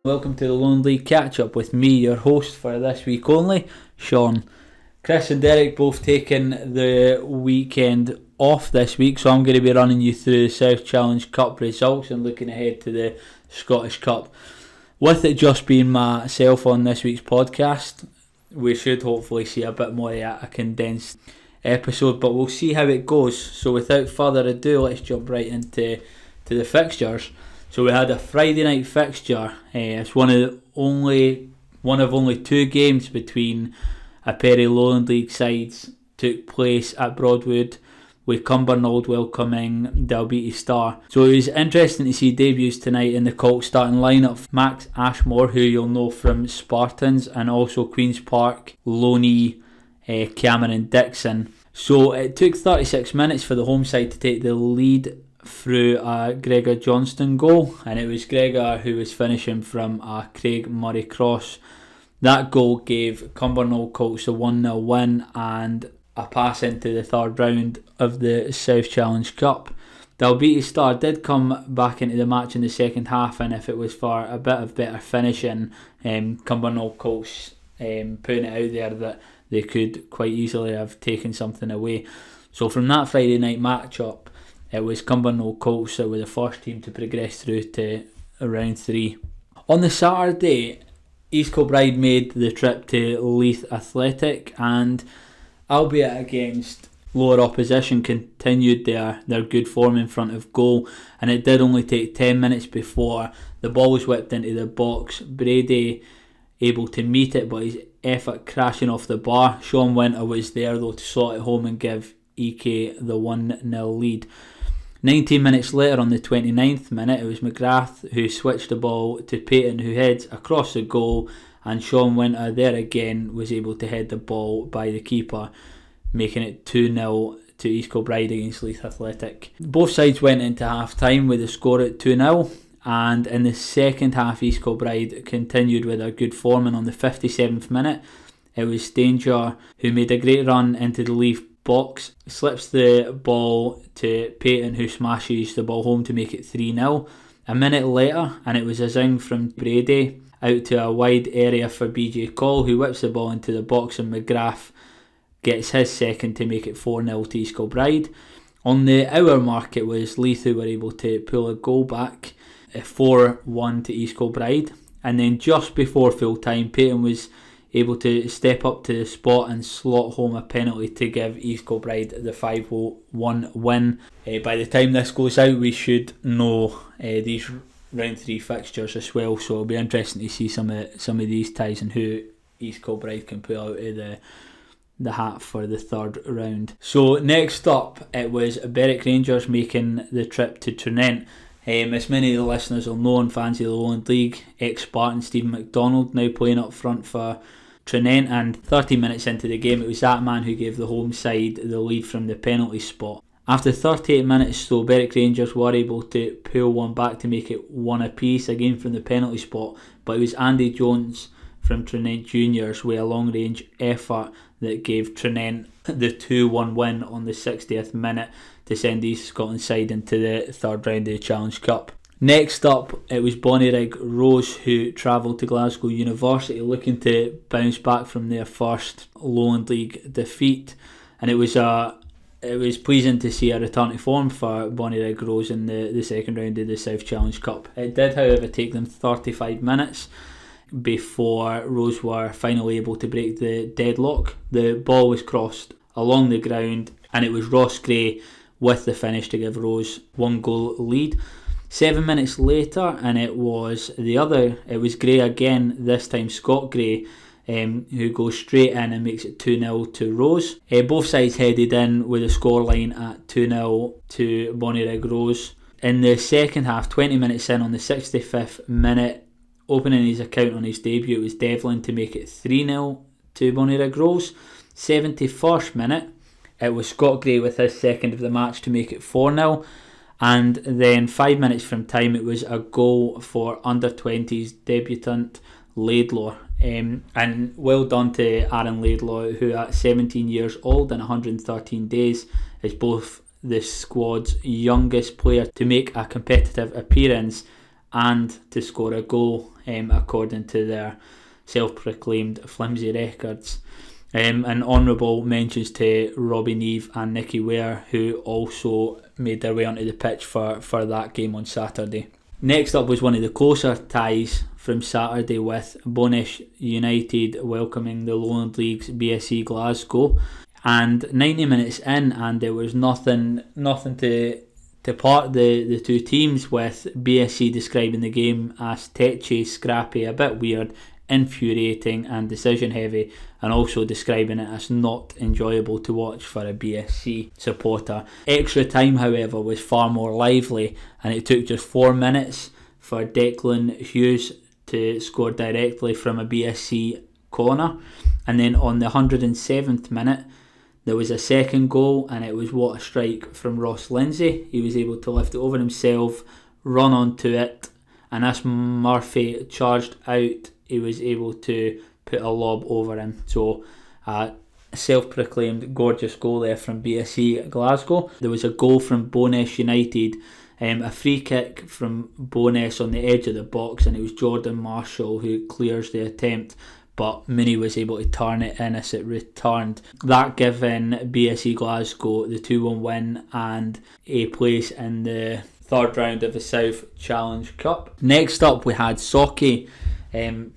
Welcome to the Lowland League Catchup with me, your host for this week only, Shaun. Chris and Derek both taking the weekend off this week, so I'm going to be running you through the South Challenge Cup results and looking ahead to the Scottish Cup. With it just being myself on this week's podcast, we should hopefully see a bit more of a condensed episode, but we'll see how it goes. So without further ado, let's jump right into the fixtures. So we had a Friday night fixture. It's one of only two games between a pair of Lowland League sides took place at Broadwood, with Cumbernauld welcoming Dalbeattie Star. So it was interesting to see debuts tonight in the Colt starting lineup. Max Ashmore, who you'll know from Spartans, and also Queen's Park, Loney, Cameron Dixon. So it took 36 minutes for the home side to take the lead through a Gregor Johnston goal, and it was Gregor who was finishing from a Craig Murray cross. That goal gave Cumbernauld Colts a 1-0 win and a pass into the third round of the South Challenge Cup. Dalbeattie Star did come back into the match in the second half, and if it was for a bit of better finishing, Cumbernauld Colts putting it out there that they could quite easily have taken something away. So from that Friday night matchup, it was Cumbernauld Colts that were the first team to progress through to round 3. On the Saturday, East Kilbride made the trip to Leith Athletic and, albeit against lower opposition, continued their good form in front of goal, and it did only take 10 minutes before the ball was whipped into the box. Brady able to meet it, but his effort crashing off the bar. Sean Winter was there though to slot it home and give EK the 1-0 lead. 19 minutes later, on the 29th minute, it was McGrath who switched the ball to Payton, who heads across the goal, and Sean Winter there again was able to head the ball by the keeper, making it 2-0 to East Kilbride against Leith Athletic. Both sides went into half time with the score at 2-0, and in the second half East Kilbride continued with a good form, and on the 57th minute it was Danger who made a great run into the Leith box, slips the ball to Payton, who smashes the ball home to make it 3-0. A minute later, and it was a zing from Brady out to a wide area for BJ Call, who whips the ball into the box, and McGrath gets his second to make it 4-0 to East Kilbride. On the hour mark, it was Leith who were able to pull a goal back, 4-1 to East Kilbride, and then just before full time, Payton was able to step up to the spot and slot home a penalty to give East Kilbride the 5-1 win. By the time this goes out, we should know these round 3 fixtures as well, so it'll be interesting to see some of these ties and who East Kilbride can pull out of the hat for the third round. So next up, it was Berwick Rangers making the trip to Tranent. As many of the listeners will know and fans of the Lowland League, ex-Spartan Stephen McDonald now playing up front for Tranent, and 30 minutes into the game it was that man who gave the home side the lead from the penalty spot. After 38 minutes though, Berwick Rangers were able to pull one back to make it 1 apiece, again from the penalty spot, but it was Andy Jones from Tranent Juniors with a long range effort that gave Tranent the 2-1 win on the 60th minute to send East Scotland side into the third round of the Challenge Cup. Next up, it was Bonnyrigg Rose who travelled to Glasgow University looking to bounce back from their first Lowland League defeat, and it was pleasing to see a return to form for Bonnyrigg Rose in the second round of the South Challenge Cup. It did, however, take them 35 minutes before Rose were finally able to break the deadlock. The ball was crossed along the ground, and it was Ross Gray with the finish to give Rose 1 goal lead. 7 minutes later, and it was Gray again, this time Scott Gray, who goes straight in and makes it 2-0 to Rose. Both sides headed in with a scoreline at 2-0 to Bonnyrigg Rose. In the second half, 20 minutes in, on the 65th minute, opening his account on his debut, it was Devlin to make it 3-0 to Bonnyrigg Rose. 71st minute, it was Scott Gray with his second of the match to make it 4-0. And then 5 minutes from time, it was a goal for under-20s debutant Laidlaw. And well done to Aaron Laidlaw, who at 17 years old and 113 days is both the squad's youngest player to make a competitive appearance and to score a goal, according to their self-proclaimed flimsy records. And honourable mentions to Robbie Neve and Nicky Ware, who also made their way onto the pitch for that game on Saturday. Next up was one of the closer ties from Saturday, with Bonesh United welcoming the Lowland League's BSC Glasgow. And 90 minutes in, and there was nothing to part the two teams, with BSC describing the game as tetchy, scrappy, a bit weird, infuriating and decision heavy, and also describing it as not enjoyable to watch for a BSC supporter. Extra time, however, was far more lively, and it took just 4 minutes for Declan Hughes to score directly from a BSC corner, and then on the 107th minute there was a second goal, and it was what a strike from Ross Lindsay. He was able to lift it over himself, run onto it, and as Murphy charged out, he was able to put a lob over him. So a self-proclaimed gorgeous goal there from BSC Glasgow. There was a goal from Bonesh United, a free kick from Bonesh on the edge of the box, and it was Jordan Marshall who clears the attempt, but Mooney was able to turn it in as it returned. That giving BSC Glasgow the 2-1 win and a place in the third round of the South Challenge Cup. Next up, we had Sauchie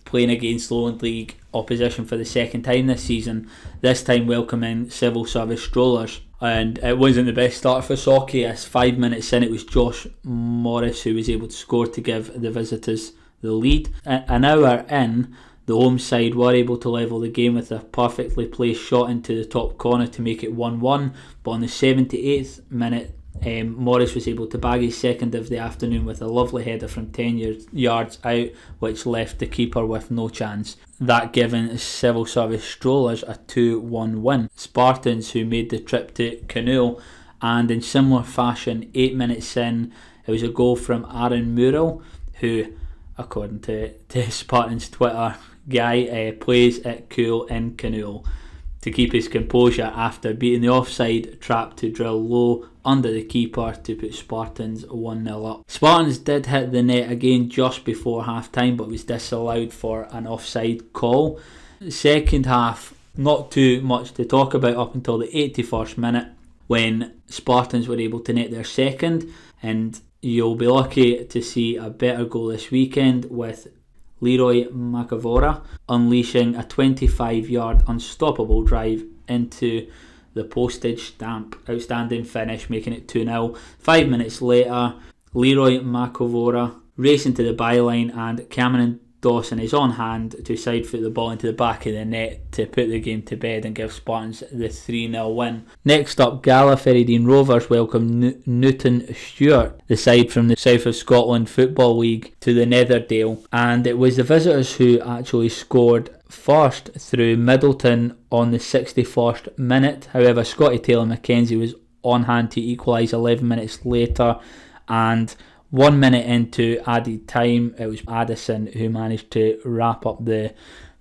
playing against Lowland League opposition for the second time this season, this time welcoming civil service strollers. And it wasn't the best start for Sauchie, as 5 minutes in it was Josh Morris who was able to score to give the visitors the lead. An hour in, the home side were able to level the game with a perfectly placed shot into the top corner to make it 1-1, but on the 78th minute, Morris was able to bag his second of the afternoon with a lovely header from 10 yards out, which left the keeper with no chance. That giving civil service strollers a 2-1 win. Spartans, who made the trip to Canoe, and in similar fashion, 8 minutes in, it was a goal from Aaron Murrell, who, according to Spartans Twitter guy, plays it cool in Canoe, to keep his composure after beating the offside trap to drill low under the keeper to put Spartans 1-0 up. Spartans did hit the net again just before half time, but was disallowed for an offside call. Second half, not too much to talk about up until the 81st minute, when Spartans were able to net their second, and you'll be lucky to see a better goal this weekend, with Leroy Macavora unleashing a 25-yard unstoppable drive into the postage stamp. Outstanding finish, making it 2-0. 5 minutes later, Leroy Macavora racing to the byline, and Cameron Dawson is on hand to side foot the ball into the back of the net to put the game to bed and give Spartans the 3-0 win. Next up, Gallagher Rovers welcome Newton Stewart, the side from the South of Scotland Football League, to the Netherdale, and it was the visitors who actually scored first through Middleton on the 61st minute. However, Scotty Taylor Mackenzie was on hand to equalise 11 minutes later, and 1 minute into added time, it was Addison who managed to wrap up the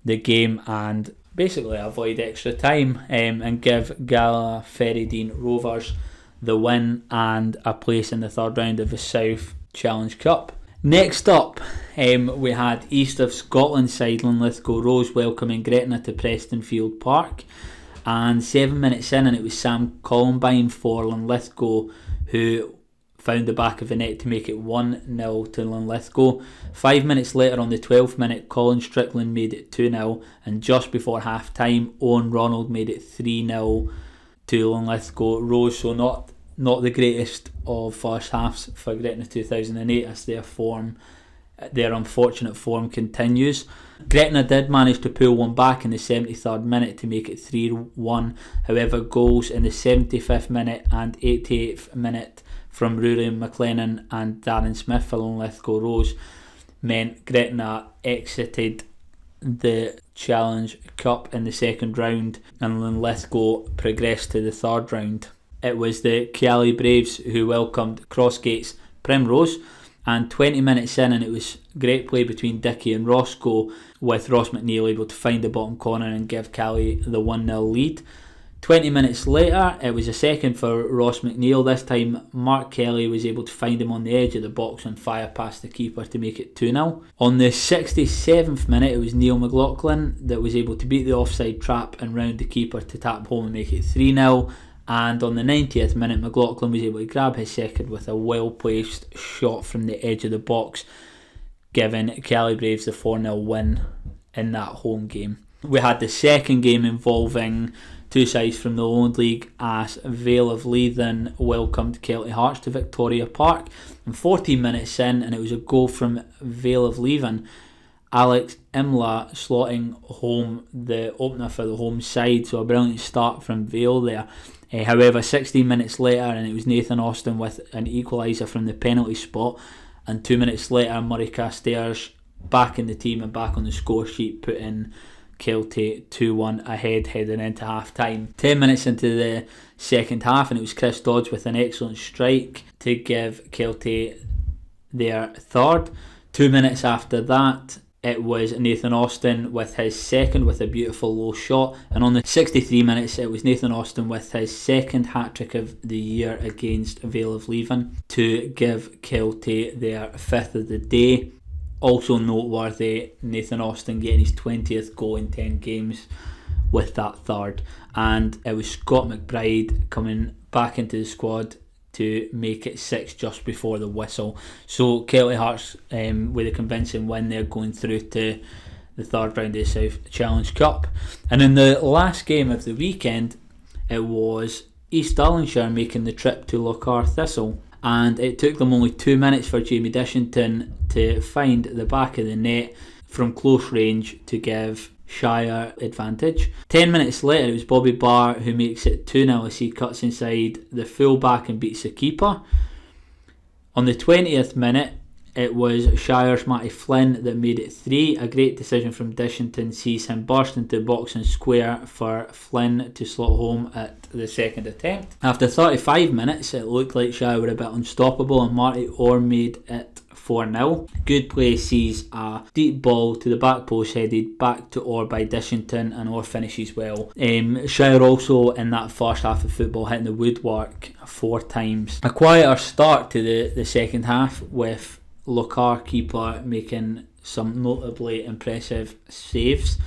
game and basically avoid extra time, and give Gallagher Rovers the win and a place in the third round of the South Challenge Cup. Next up, we had East of Scotland side Linlithgow Rose welcoming Gretna to Prestonfield Park, and 7 minutes in, and it was Sam Columbine for Linlithgow who found the back of the net to make it 1-0 to Linlithgow. 5 minutes later, on the 12th minute, Colin Strickland made it 2-0, and just before half time, Owen Ronald made it 3-0 to Linlithgow Rose. So not the greatest of first halves for Gretna 2008, as their unfortunate form continues. Gretna did manage to pull one back in the 73rd minute to make it 3-1. However, goals in the 75th minute and 88th minute from Rory McLennan and Darren Smith for Linlithgow Rose meant Gretna exited the Challenge Cup in the second round, and Linlithgow progressed to the third round. It was the Kiali Braves who welcomed Crossgate's Primrose, and 20 minutes in, and it was great play between Dickey and Roscoe, with Ross McNeil able to find the bottom corner and give Cali the 1-0 lead. 20 minutes later, it was a second for Ross McNeil. This time, Mark Kelly was able to find him on the edge of the box and fire past the keeper to make it 2-0. On the 67th minute, it was Neil McLaughlin that was able to beat the offside trap and round the keeper to tap home and make it 3-0. And on the 90th minute, McLaughlin was able to grab his second with a well-placed shot from the edge of the box, giving Kelly Braves the 4-0 win in that home game. We had the second game involving two sides from the Lowland League as Vale of Leithen welcomed Kelty Hearts to Victoria Park. And 14 minutes in, and it was a goal from Vale of Leithen, Alex Imla slotting home the opener for the home side, so a brilliant start from Vale there. However, 16 minutes later, and it was Nathan Austin with an equaliser from the penalty spot, and 2 minutes later, Murray Castairs back in the team and back on the score sheet, putting Kelty 2-1 ahead heading into half time. 10 minutes into the second half, and it was Chris Dodds with an excellent strike to give Kelty their third. 2 minutes after that, it was Nathan Austin with his second with a beautiful low shot, and on the 63 minutes it was Nathan Austin with his second hat-trick of the year against Vale of Leithen to give Kelty their fifth of the day. Also noteworthy, Nathan Austin getting his 20th goal in 10 games with that third, and it was Scott McBride coming back into the squad to make it 6 just before the whistle. So Kelty Hearts with a convincing win, they're going through to the third round of the South Challenge Cup. And in the last game of the weekend, it was East Stirlingshire making the trip to Lochar Thistle, and it took them only 2 minutes for Jamie Dishington to find the back of the net from close range to give Shire advantage. 10 minutes later, it was Bobby Barr who makes it 2-0 as he cuts inside the full back and beats the keeper. On the 20th minute, it was Shire's Matty Flynn that made it 3. A great decision from Dishington sees him burst into the box and square for Flynn to slot home at the second attempt. After 35 minutes, it looked like Shire were a bit unstoppable, and Marty Orr made it 4-0. Good play sees a deep ball to the back post headed back to Orr by Dishington, and Orr finishes well. Shire also in that first half of football hitting the woodwork 4 times. A quieter start to the second half, with Lochar keeper making some notably impressive saves,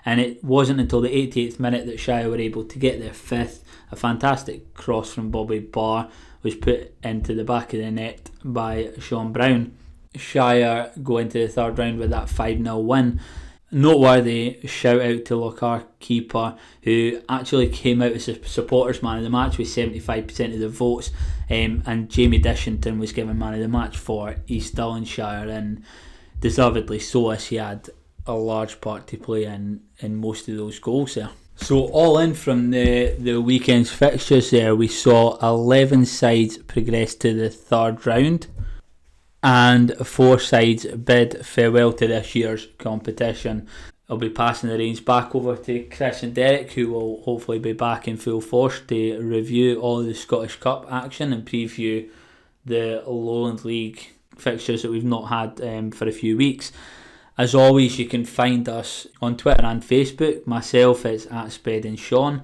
and it wasn't until the 88th minute that Shire were able to get their fifth. A fantastic cross from Bobby Barr was put into the back of the net by Sean Brown. Shire go into the third round with that 5-0 win. Noteworthy shout out to Lochar keeper, who actually came out as a supporters man of the match with 75% of the votes, and Jamie Dishington was given man of the match for East Stirlingshire, and deservedly so, as he had a large part to play in most of those goals there. So all in from the weekend's fixtures there, we saw 11 sides progress to the third round, and 4 sides bid farewell to this year's competition. I'll be passing the reins back over to Chris and Derek, who will hopefully be back in full force to review all the Scottish Cup action and preview the Lowland League fixtures that we've not had for a few weeks. As always, you can find us on Twitter and Facebook. Myself, it's at Spedding Shaun.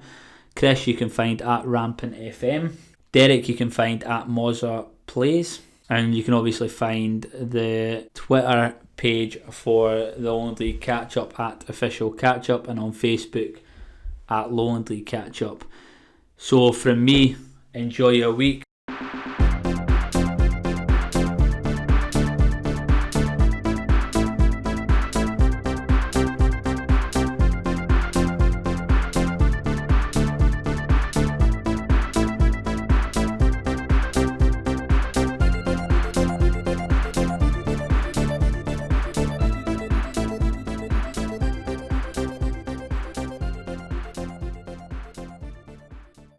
Chris, you can find at Rampant FM. Derek, you can find at Mozart Plays. And you can obviously find the Twitter page for the Lowland League Catchup at Official Catchup, and on Facebook at Lowland League Catchup. So from me, enjoy your week.